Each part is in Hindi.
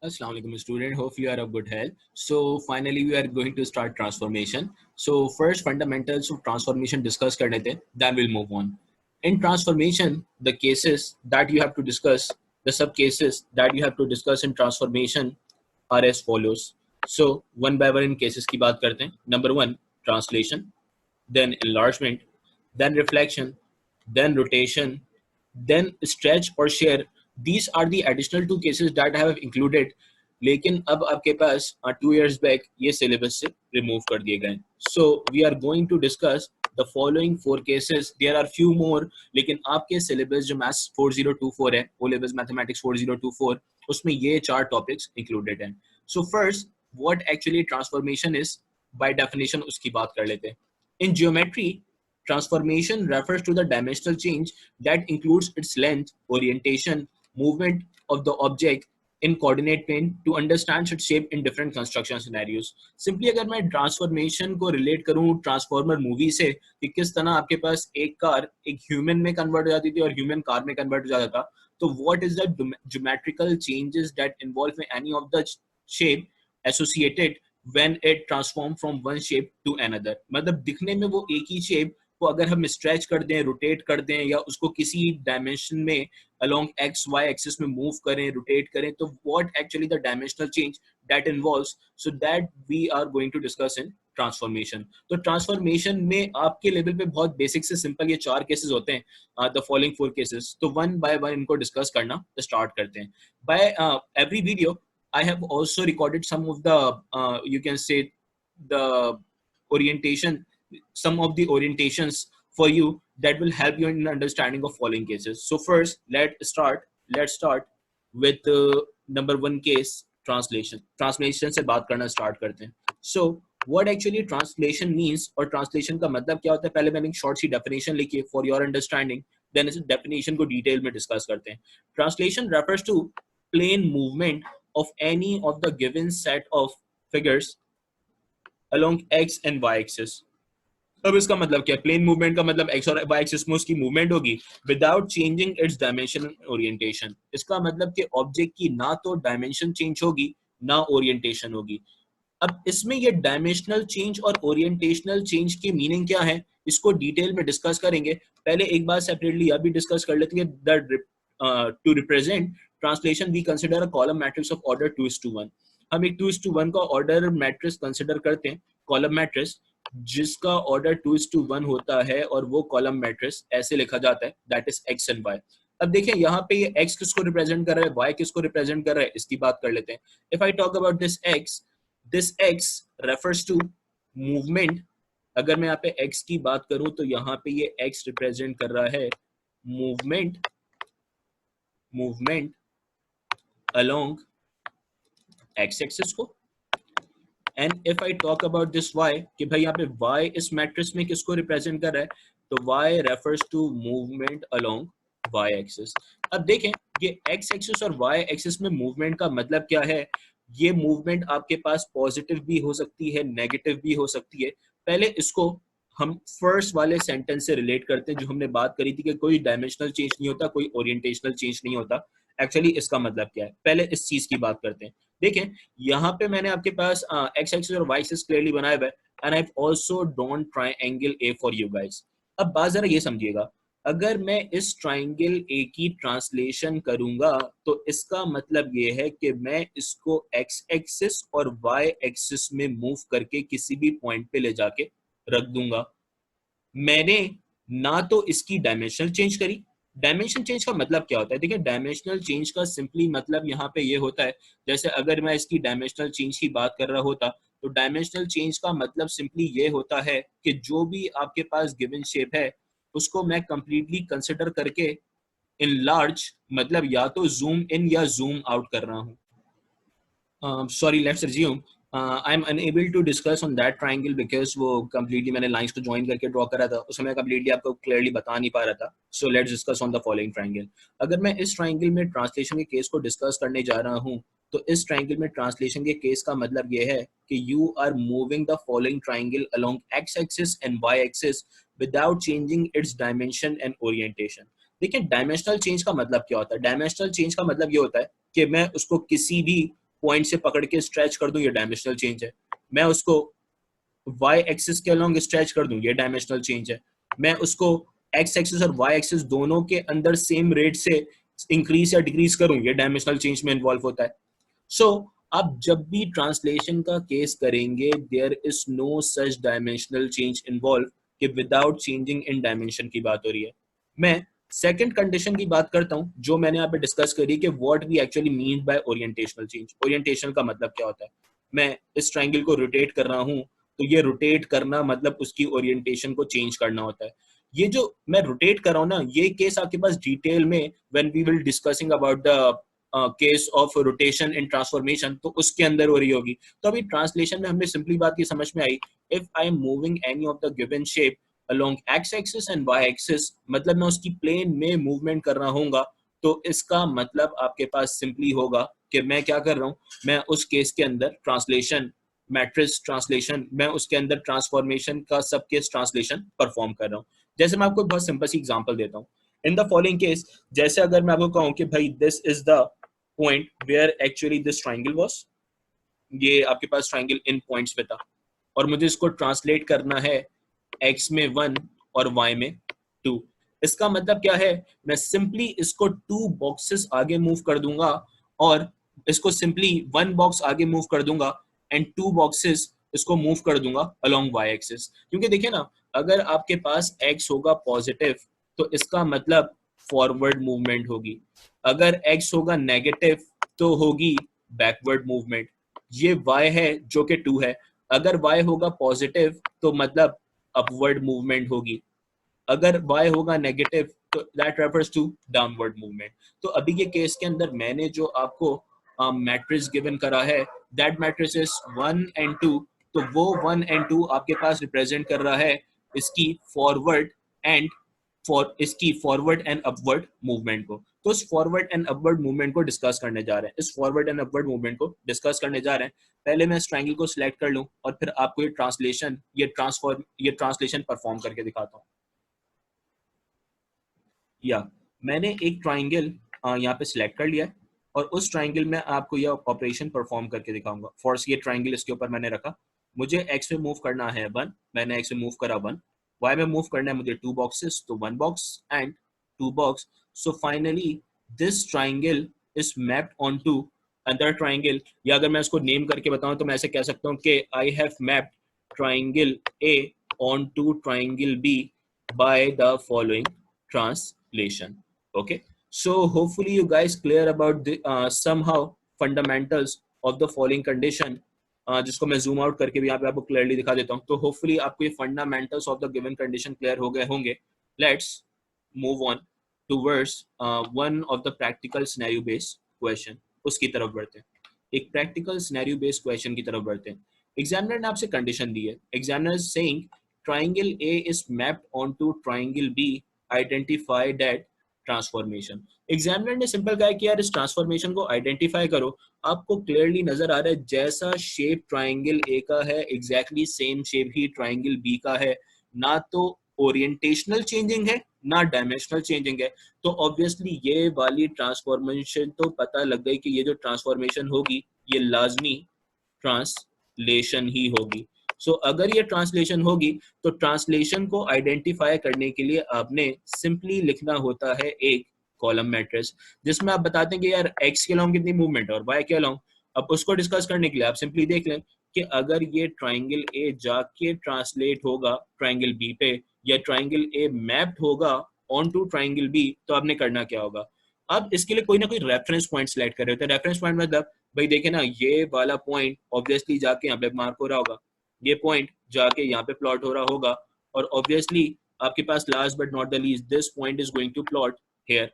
Assalamu alaikum student, hope you are of good health. So finally we are going to start transformation. So first fundamentals of transformation discuss karne the, then we'll move on. In transformation, the cases that you have to discuss, the sub cases that you have to discuss in transformation are as follows. So one by one in cases की बात करते हैं. Number one, translation, then enlargement, then reflection, then rotation, then stretch or shear. These are the additional two cases that I have included. लेकिन अब आपके पास 2 years back ये syllabus से remove कर दिए गए. So we are going to discuss the following 4 cases. There are few more, लेकिन आपके syllabus जो Maths 4024 है, Olevels Mathematics 4024, उसमें ये 4 topics included हैं. So first, what actually transformation is, by definition उसकी बात कर लेते हैं. In geometry, transformation refers to the dimensional change that includes its length, orientation, movement of the object in coordinate plane to understand its shape in different construction scenarios. Simply अगर मैं transformation को relate करूँ ट्रांसफॉर्मर मूवी से कि किस तरह आपके पास एक कार एक ह्यूमन में कन्वर्ट हो जाती थी और ह्यूमन कार में कन्वर्ट हो जाता था, तो what is the geometrical changes that involve any of the shape associated when it transform from one shape to another. मतलब दिखने में वो एक ही shape को अगर हम स्ट्रेच कर दें, रोटेट कर दें या उसको किसी डायमेंशन में along x y axis में मूव करें, रोटेट करें, तो what actually the dimensional change that involves, so that we are going to discuss in transformation. तो ट्रांसफॉर्मेशन में आपके लेवल पे बहुत बेसिक से सिंपल ये 4 केसेस होते हैं, द फॉलोइंग 4 केसेस. तो वन बाय वन इनको डिस्कस करना स्टार्ट करते हैं. By every video I have also recorded some of the, you can say, the orientation, some of the orientations for you that will help you in understanding of following cases. So first, let's start with number one case, translation. Translation से बात करना start करते हैं. So what actually translation means और translation का मतलब क्या होता है, पहले मैंने एक short सी definition लिखी है for your understanding, then इस definition को detail में discuss करते हैं. Translation refers to plane movement of any of the given set of figures along x and y axis. अब इसका मतलब क्या है? प्लेन मूवमेंट का मतलब x और y एक्सिस में उसकी मूवमेंट होगी without changing it's dimension and orientation. इसका मतलब कि ऑब्जेक्ट की ना तो डायमेंशन चेंज होगी ना ओरिएंटेशन होगी. अब इसमें ये डायमेंशनल चेंज और ओरिएंटेशनल चेंज की मीनिंग क्या है, इसको डिटेल में डिस्कस करेंगे. पहले एक बार सेपरेटली अभी डिस्कस कर लेते हैं. To represent translation we consider a column matrix of order 2:1. हम एक 2:1 का ऑर्डर मैट्रिक्स कंसिडर करते हैं, कॉलम मैट्रिक्स, जिसका ऑर्डर 2:1 होता है और वो कॉलम मैट्रिक्स ऐसे लिखा जाता है, that is x and y. अब देखिए यहाँ पे ये x किसको रिप्रेजेंट कर रहा है, y किसको रिप्रेजेंट कर रहा है, इसकी बात कर लेते हैं. If I talk about this x refers to movement. अगर मैं यहाँ पे x की बात करूं तो यहाँ पे ये x रिप्रेजेंट कर रहा है मूवमेंट along x एक्सिस को. And if I talk about this y कि भाई यहाँ पे y इस मैट्रिक्स में किसको रिप्रेजेंट कर रहा है, तो y refers to movement along y axis. अब देखें ये x एक्सिस और y एक्सिस में मूवमेंट का मतलब क्या है. ये मूवमेंट आपके पास पॉजिटिव भी हो सकती है, नेगेटिव भी हो सकती है. पहले इसको हम फर्स्ट वाले सेंटेंस से रिलेट करते हैं जो हमने बात करी थी कि कोई डायमेंशनल चेंज नहीं होता, कोई ओरिएंटेशनल चेंज नहीं होता. एक्चुअली इसका मतलब क्या है, पहले इस चीज की बात करते हैं. देखें यहाँ पे मैंने आपके पास एक्स एक्सिस और वाई एक्सिस क्लियरली बनाया हुआ है, and I also drawn triangle A for you guys. अब बात जरा ये समझिएगा, अगर मैं इस ट्रायंगल ए की ट्रांसलेशन करूंगा तो इसका मतलब ये है कि मैं इसको एक्स एक्सिस और वाई एक्सिस में मूव करके किसी भी पॉइंट पे ले जाके रख दूंगा. मैंने ना तो इसकी डायमेंशन चेंज करी. डायमेंशन चेंज का मतलब क्या होता है, देखिए डायमेंशनल चेंज का सिंपली मतलब यहाँ पे ये होता है, जैसे अगर मैं इसकी डायमेंशनल चेंज की बात कर रहा होता तो डायमेंशनल चेंज का मतलब सिंपली ये होता है कि जो भी आपके पास गिवन शेप है उसको मैं कंप्लीटली कंसिडर करके इन लार्ज, मतलब या तो जूम इन या जूम आउट कर रहा हूँ. Sorry, let's assume I'm unable to discuss on that triangle because वो completely मैंने lines को join करके draw करा था, उसमें मैं completely आपको clearly बता नहीं पा रहा था. So let's discuss on the following triangle. अगर मैं इस triangle में translation के case को discuss करने जा रहा हूँ तो इस triangle में translation के case का मतलब ये है कि you are moving the following triangle along x-axis and y-axis without changing its dimension and orientation. देखिए डायमेंशनल चेंज का मतलब क्या होता है. डायमेंशनल चेंज का मतलब ये होता है कि मैं उसको किसी भी पॉइंट से पकड़ के स्ट्रेच कर दूं, ये डायमेंशनल चेंज है। मैं उसको वाई एक्सिस के अलोंग स्ट्रेच कर दूं, ये डायमेंशनल चेंज है। मैं उसको एक्स एक्सिस और वाई एक्सिस दोनों के अंदर सेम रेट से इंक्रीज या डिक्रीज करूं, ये डायमेंशनल चेंज में इन्वॉल्व होता है। सो आप जब भी ट्रांसलेशन का केस करेंगे, there is no such dimensional change involve कि विदाउट चेंजिंग इन डायमेंशन की बात हो रही है। मैं सेकंड कंडीशन की बात करता हूं जो मैंने यहाँ पे डिस्कस करी कि what we actually mean by orientational change. Orientation का मतलब क्या होता है? मैं इस ट्राइंगल को रोटेट कर रहा हूं, तो ये रोटेट करना मतलब उसकी ओरिएंटेशन को चेंज करना होता है। ये जो मैं रोटेट कर रहा हूँ ना, ये केस आपके पास डिटेल में when we will discussing about the case of rotation in transformation, तो उसके अंदर हो रही होगी। तो अभी ट्रांसलेशन में हमें सिंपली बात की समझ में आई, if I am moving any of the given shape along X axis and Y axis, मतलब मैं उसकी प्लेन में मूवमेंट कर रहा हूँ, तो इसका मतलब आपके पास सिंपली होगा कि मैं क्या कर रहा हूँ, मैं उस केस के अंदर ट्रांसलेशन मैट्रिक्स ट्रांसलेशन, मैं उसके अंदर ट्रांसफॉर्मेशन का सब केस ट्रांसलेशन परफॉर्म कर रहा हूँ। जैसे मैं आपको बहुत सिंपल सी एग्जांपल देता हूँ। इन द फॉलोइंग केस, जैसे अगर मैं आपको कहूँ कि भाई this is the point where actually this triangle was, ये आपके पास ट्राइंगल इन पॉइंट्स पे था, और मुझे इसको ट्रांसलेट करना है x में 1 और y में 2। इसका मतलब क्या है? मैं सिंपली इसको 2 बॉक्सेस आगे मूव कर दूंगा, और इसको सिंपली 1 बॉक्स आगे मूव कर दूंगा एंड 2 बॉक्सेस इसको मूव कर दूंगा अलोंग y एक्सिस। क्योंकि देखिए ना, अगर आपके पास x होगा पॉजिटिव, तो इसका मतलब फॉरवर्ड मूवमेंट होगी। अगर x होगा नेगेटिव, तो होगी बैकवर्ड मूवमेंट। ये y है जो कि 2 है। अगर y होगा पॉजिटिव, तो मतलब अपवर्ड मूवमेंट होगी। अगर y होगा नेगेटिव, तो that refers to downward movement. तो अभी के केस के अंदर मैंने जो आपको मैट्रिक्स गिवन करा है, दैट मैट्रिक्स इज 1 एंड 2। तो वो 1 एंड 2 आपके पास रिप्रेजेंट कर रहा है इसकी फॉरवर्ड एंड इसकी फॉरवर्ड एंड अपवर्ड मूवमेंट को। तो इस फॉरवर्ड एंड अपवर्ड मूवमेंट को डिस्कस करने जा रहे हैं, इस फॉरवर्ड एंड अपवर्ड मूवमेंट को डिस्कस करने जा रहे हैं। पहले मैं इस ट्रायंगल को सिलेक्ट कर लूं और फिर आपको ये ट्रांसलेशन परफॉर्म करके दिखाता हूं। या मैंने एक ट्राइंगल यहाँ पे सिलेक्ट कर लिया है, और उस ट्राइंगल में आपको यह ऑपरेशन परफॉर्म करके दिखाऊंगा। फॉर्स ये ट्राइंगल इसके ऊपर मैंने रखा, मुझे एक्स में मूव करना है 1, मैंने एक्स में मूव करा 1। वाई में मूव करना है मुझे 2 बॉक्सेस, तो 1 box and 2 box. So finally this triangle is mapped on to other triangle, या अगर मैं इसको नेम करके बताऊं तो मैं ऐसे कह सकता हूँ कि I have mapped triangle A on to triangle B by the following translation. Okay, so hopefully you guys clear about the somehow fundamentals of the following condition, जिसको मैं जूम आउट करके भी यहाँ पे आपको क्लियरली दिखा देता हूँ। तो होपफुली आपको ये fundamentals of the given condition clear हो गए होंगे। Let's move on towards one of the practical scenario based question, उसकी तरफ बढ़ते हैं। एक प्रैक्टिकल सिनेरियो बेस्ड क्वेश्चन की तरफ बढ़ते हैं। एग्जामिनर ने आपसे कंडीशन दी है, examiner is saying triangle A is mapped onto triangle B, identify that transformation. Examiner ने सिंपल कहा है कि यार इस ट्रांसफॉर्मेशन को आइडेंटिफाई करो। आपको क्लियरली नजर आ रहा है जैसा शेप ट्राइंगल ए का है एग्जैक्टली सेम शेप ही ट्राइंगल बी का है। ना तो ओरिएंटेशनल चेंजिंग है, ना डायमेंशनल चेंजिंग है। तो ऑब्वियसली ये वाली ट्रांसफॉर्मेशन तो पता लग गई कि ये जो ट्रांसफॉर्मेशन होगी ये लाजमी ट्रांसलेशन ही होगी। सो अगर ये ट्रांसलेशन होगी, तो ट्रांसलेशन को आइडेंटिफाई करने के लिए आपने सिंपली लिखना होता है एक कॉलम मैट्रिक्स, जिसमें आप बताते हैं कि यार एक्स के अलोंग कितनी मूवमेंट है और वाई के अलोंग। अब उसको डिस्कस करने के लिए आप सिंपली देख लें कि अगर ये ट्राइंगल ए जाके ट्रांसलेट होगा ट्राइंगल बी पे, या ट्राइंगल ए मैप्ड होगा ऑन टू ट्राइंगल बी, तो आपने करना क्या होगा। अब इसके लिए कोई ना कोई रेफरेंस पॉइंट सेलेक्ट कर रहे होते हैं। रेफरेंस पॉइंट मतलब भाई देखे ना, ये वाला पॉइंट ऑब्वियसली जाके यहाँ पे मार्क हो रहा होगा, ये पॉइंट जाके यहाँ पे प्लॉट हो रहा होगा, और ऑब्वियसली आपके पास last but not the least this point is going to plot here.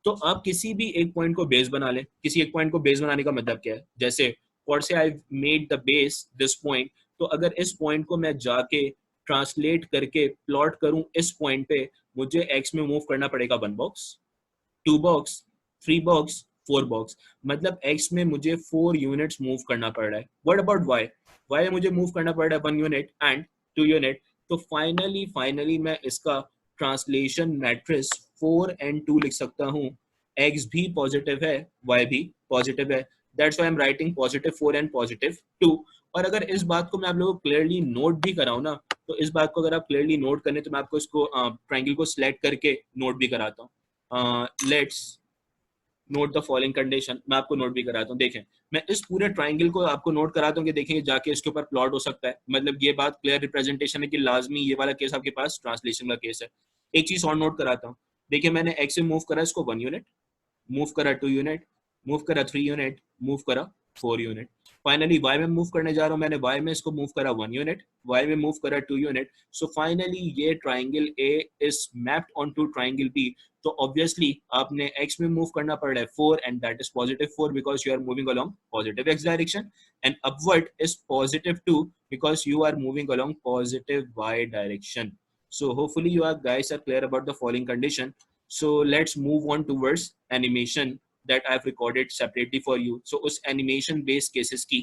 तो आप किसी भी एक पॉइंट को बेस बना लें। किसी एक पॉइंट को बेस बनाने का मतलब क्या है, जैसे फॉर से I made the base this point, तो अगर इस पॉइंट को मैं जाके ट्रांसलेट करके प्लॉट करूं इस पॉइंट पे, मुझे एक्स में मूव करना पड़ेगा 1 बॉक्स, 2 बॉक्स, 3 बॉक्स, 4 बॉक्स। मतलब x में मुझे 4 यूनिट्स मूव करना पड़ रहा है। What about y? y में मुझे मूव करना पड़ रहा है 1 यूनिट एंड 2 यूनिट। तो फाइनली मैं इसका ट्रांसलेशन मैट्रिक्स 4 एंड 2 लिख सकता हूँ। x भी पॉजिटिव है, y भी पॉजिटिव है। That's why I am writing +4 and +2। और अगर इस बात को मैं आप लोगों को क्लियरली नोट भी कराऊं ना, तो इस बात को अगर आप क्लियरली नोट करें तो मैं आपको इसको ट्राइंगल को सिलेक्ट करके नोट भी कराता हूँ। Let's note the following condition, मैं आपको नोट भी कराता हूँ। देखें, मैं इस पूरे ट्राइंगल को आपको नोट कराता हूँ कि देखें जाके इसके ऊपर प्लॉट हो सकता है। मतलब ये बात क्लियर रिप्रेजेंटेशन है कि लाजमी ये वाला केस आपके पास ट्रांसलेशन का केस है। एक चीज और नोट कराता हूँ। देखिए, मैंने एक्स से मूव करा इसको 1 यूनिट, मूव करा 2 यूनिट, मूव करा 3 यूनिट, मूव करा 4 यूनिट। फाइनली वाई में मूव करने जा रहा हूँ, मैंने वाई में इसको मूव करा 1 यूनिट, वाई में मूव करा 2 यूनिट। सो फाइनली ये triangle A is mapped on to triangle B. तो ऑब्वियसली आपने एक्स में मूव करना पड़ रहा है 4 and that is +4 because you are moving along positive x direction, and upward is +2 because you are moving along positive y direction. So hopefully you are guys are clear about the following condition. So let's move on towards animation that I've recorded separately for you. So उस animation based cases की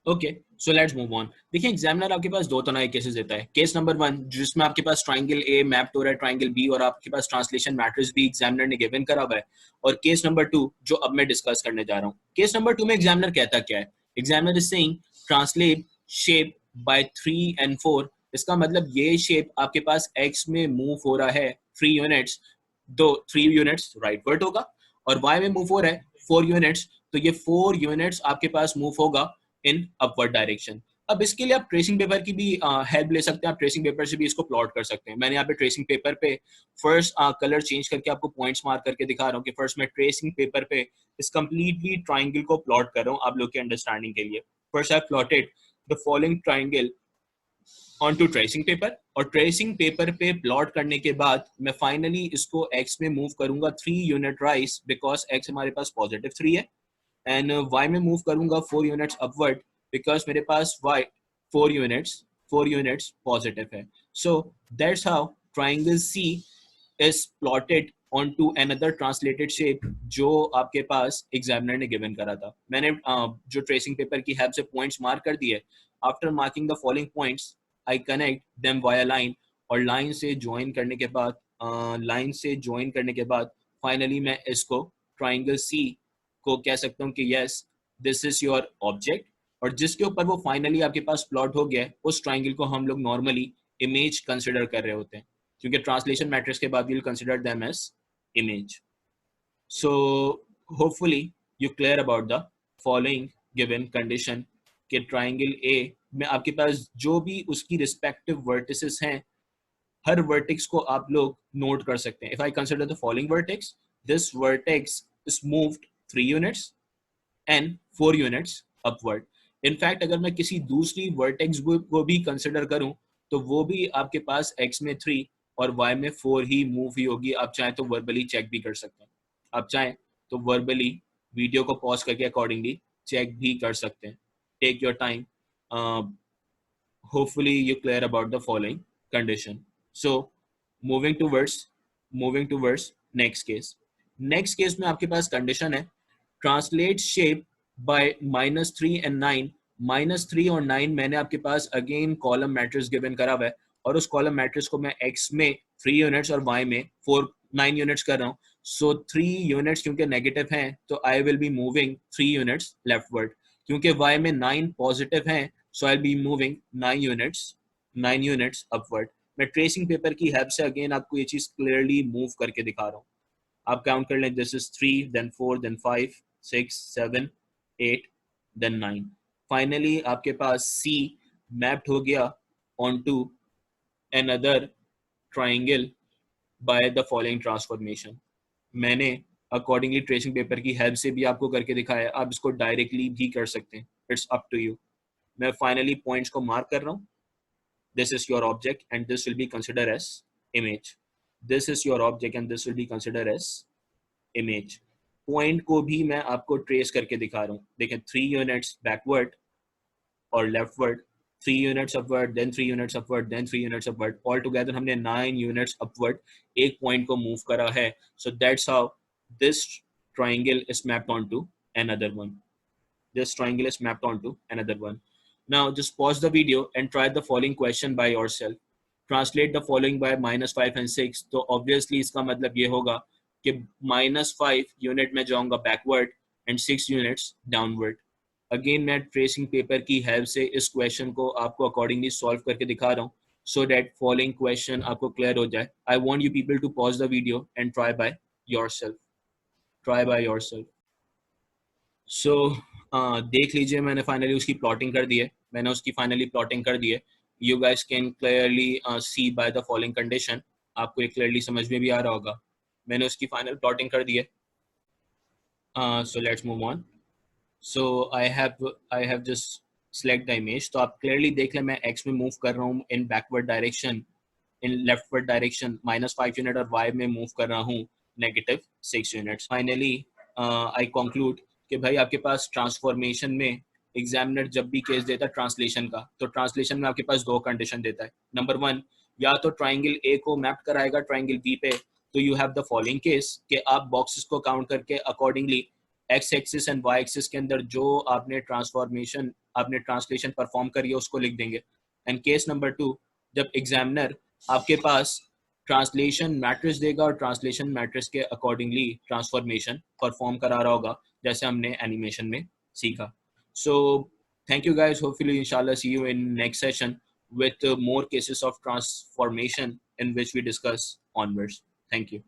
okay, so let's move on. देखिए, एग्जामिनर आपके पास दो तरह के केसेस देता है। केस नंबर 1 जिसमें आपके पास ट्राइंगल ए मैप्ड हो रहा है ट्राइंगल बी और आपके पास ट्रांसलेशन मैट्रिक्स भी एग्जामिनर ने गिवन करा हुआ है। और केस नंबर 2 जो अब मैं डिस्कस करने जा रहा हूँ। केस नंबर 2 में एग्जामिनर कहता क्या है? Examiner is saying translate shape by 3 and 4। इसका मतलब ये शेप आपके पास एक्स में मूव हो रहा है 3 यूनिट्स, दो 3 यूनिट्स राइटवर्ड होगा, और वाई में मूव हो रहा है 4 यूनिट्स, तो ये 4 यूनिट्स आपके पास मूव होगा इन अपवर्ड डायरेक्शन। अब इसके लिए आप ट्रेसिंग पेपर की भी हेल्प ले सकते हैं। आप ट्रेसिंग पेपर से भी इसको प्लॉट कर सकते हैं। मैंने यहाँ पे ट्रेसिंग पेपर पे फर्स्ट कलर चेंज करके आपको पॉइंट्स मार्क करके दिखा रहा हूँ कि फर्स्ट मैं ट्रेसिंग पेपर पे इस कंप्लीटली ट्राइंगल को प्लॉट कर रहा हूँ आप लोग के अंडरस्टैंडिंग के लिए। First I plotted the following triangle on to tracing paper, और ट्रेसिंग पेपर पे प्लॉट करने के बाद मैं फाइनली इसको एक्स में मूव करूंगा 3 यूनिट राइस बिकॉज एक्स हमारे पास +3 है, एंड y में मूव करूंगा 4 यूनिट्स अपवर्ड बिकॉज मेरे पास y 4 यूनिट्स पॉजिटिव है। So that's how triangle C is plotted onto another translated shape जो आपके पास एग्जामिनर ने गिवन करा था। मैंने जो ट्रेसिंग पेपर की हेल्प से पॉइंट्स मार्क कर दिए। After marking the following points I connect them via line, और लाइन से ज्वाइन करने के बाद फाइनली मैं इसको ट्राइंगल C को कह सकता हूँ कि yes this is your object, और जिसके ऊपर वो फाइनली आपके पास प्लॉट हो गया उस ट्राइंगल को हम लोग नॉर्मली इमेज कंसिडर कर रहे होते हैं, क्योंकि ट्रांसलेशन मैट्रिक्स के बाद we'll consider them as image. So hopefully you clear about the following given condition कि ट्राइंगल A में आपके पास जो भी उसकी रिस्पेक्टिव वर्टिसेस हैं, हर वर्टेक्स को आप लोग नोट कर सकते हैं। If I consider the following vertex, this vertex is moved 3 units and 4 units upward. In fact अगर मैं किसी दूसरी वर्टेक्स को भी कंसिडर करूं तो वो भी आपके पास x में 3 और y में 4 ही मूव ही होगी। आप चाहें तो वर्बली चेक भी कर सकते हैं, आप चाहें तो वर्बली वीडियो को पॉज करके अकॉर्डिंगली चेक भी कर सकते हैं। Take your time. Hopefully you clear about the following condition. So moving towards next case में आपके पास condition है translate shape by -3 and 9। -3 और 9 मैंने आपके पास अगेन कॉलम मैट्रिक्स गिवन करा हुआ है, और उस कॉलम मैट्रिक्स को मैं x में 3 यूनिट्स और y में 9 यूनिट्स कर रहा हूँ। सो 3 यूनिट्स क्योंकि नेगेटिव हैं तो I will be moving 3 units leftward, क्योंकि y में 9 पॉजिटिव हैं सो आई बी मूविंग 9 यूनिट्स अपवर्ड। मैं ट्रेसिंग पेपर की हेल्प से अगेन आपको ये चीज क्लियरली मूव करके दिखा रहा हूँ। आप काउंट कर लें, this is 3 then 4 then 5 6 7 8 then 9। Finally आपके पास C मैप्ड हो गया onto another triangle by the following transformation। मैंने अकॉर्डिंगली ट्रेसिंग पेपर की हेल्प से भी आपको करके दिखाया, आप इसको डायरेक्टली भी कर सकते हैं, इट्स अप टू यू। मैं फाइनली पॉइंट्स को मार्क कर रहा हूँ। This is your object and this will be consider as image. This is your object and this will be consider as image. Point को भी मैं आपको ट्रेस करके दिखा रहा हूँ। देखें, 3 यूनिट्स बैकवर्ड और leftward, 3 units upward then 3 units upward then 3 units upward, all together हमने 9 यूनिट्स अपवर्ड एक पॉइंट को मूव करा है। So that's how this triangle is mapped onto another one. This triangle is mapped onto another one. Now just pause the video and try the following question by yourself. Translate the following by -5 and 6। तो obviously इसका मतलब ये होगा कि -5 यूनिट में जाऊंगा backward and 6 units downward. Again मैं ट्रेसिंग पेपर की हेल्प से इस क्वेश्चन को आपको अकॉर्डिंगली सॉल्व करके दिखा रहा हूँ सो दैट फॉलोइंग क्वेश्चन आपको क्लियर हो जाए. I want you people to pause the video and try by yourself. So देख लीजिए, मैंने फाइनली उसकी प्लॉटिंग कर दी है. You guys can clearly see by the following condition. आपको ये क्लियरली समझ में भी आ रहा होगा. मैंने उसकी फाइनल प्लॉटिंग कर दी है. So let's move on. So I have just select the image. तो आप क्लियरली देख लें मैं x में मूव कर रहा हूँ इन बैकवर्ड डायरेक्शन, इन लेफ्टवर्ड डायरेक्शन -5 यूनिट, और y में मूव कर रहा हूँ -6 यूनिट्स. फाइनली आई कंक्लूड कि भाई आपके पास ट्रांसफॉर्मेशन में एग्जामिनर जब भी केस देता है ट्रांसलेशन का, तो ट्रांसलेशन में आपके पास दो कंडीशन देता है. नंबर 1, या तो ट्राइंगल ए को मैप कराएगा ट्राइंगल बी पे, तो you have the following case कि आप बॉक्सेस को काउंट करके accordingly x axis and Y axis के अंदर जो आपने ट्रांसलेशन परफॉर्म करी है उसको लिख देंगे. एंड केस नंबर 2, जब एग्जामिनर आपके पास ट्रांसलेशन मैट्रिक्स देगा और ट्रांसलेशन मैट्रिक्स के अकॉर्डिंगली ट्रांसफॉर्मेशन परफॉर्म करा रहा होगा जैसे हमने एनिमेशन में सीखा. So thank you guys, hopefully इंशाल्लाह see you in next session with more cases of transformation in which we discuss onwards. Thank you.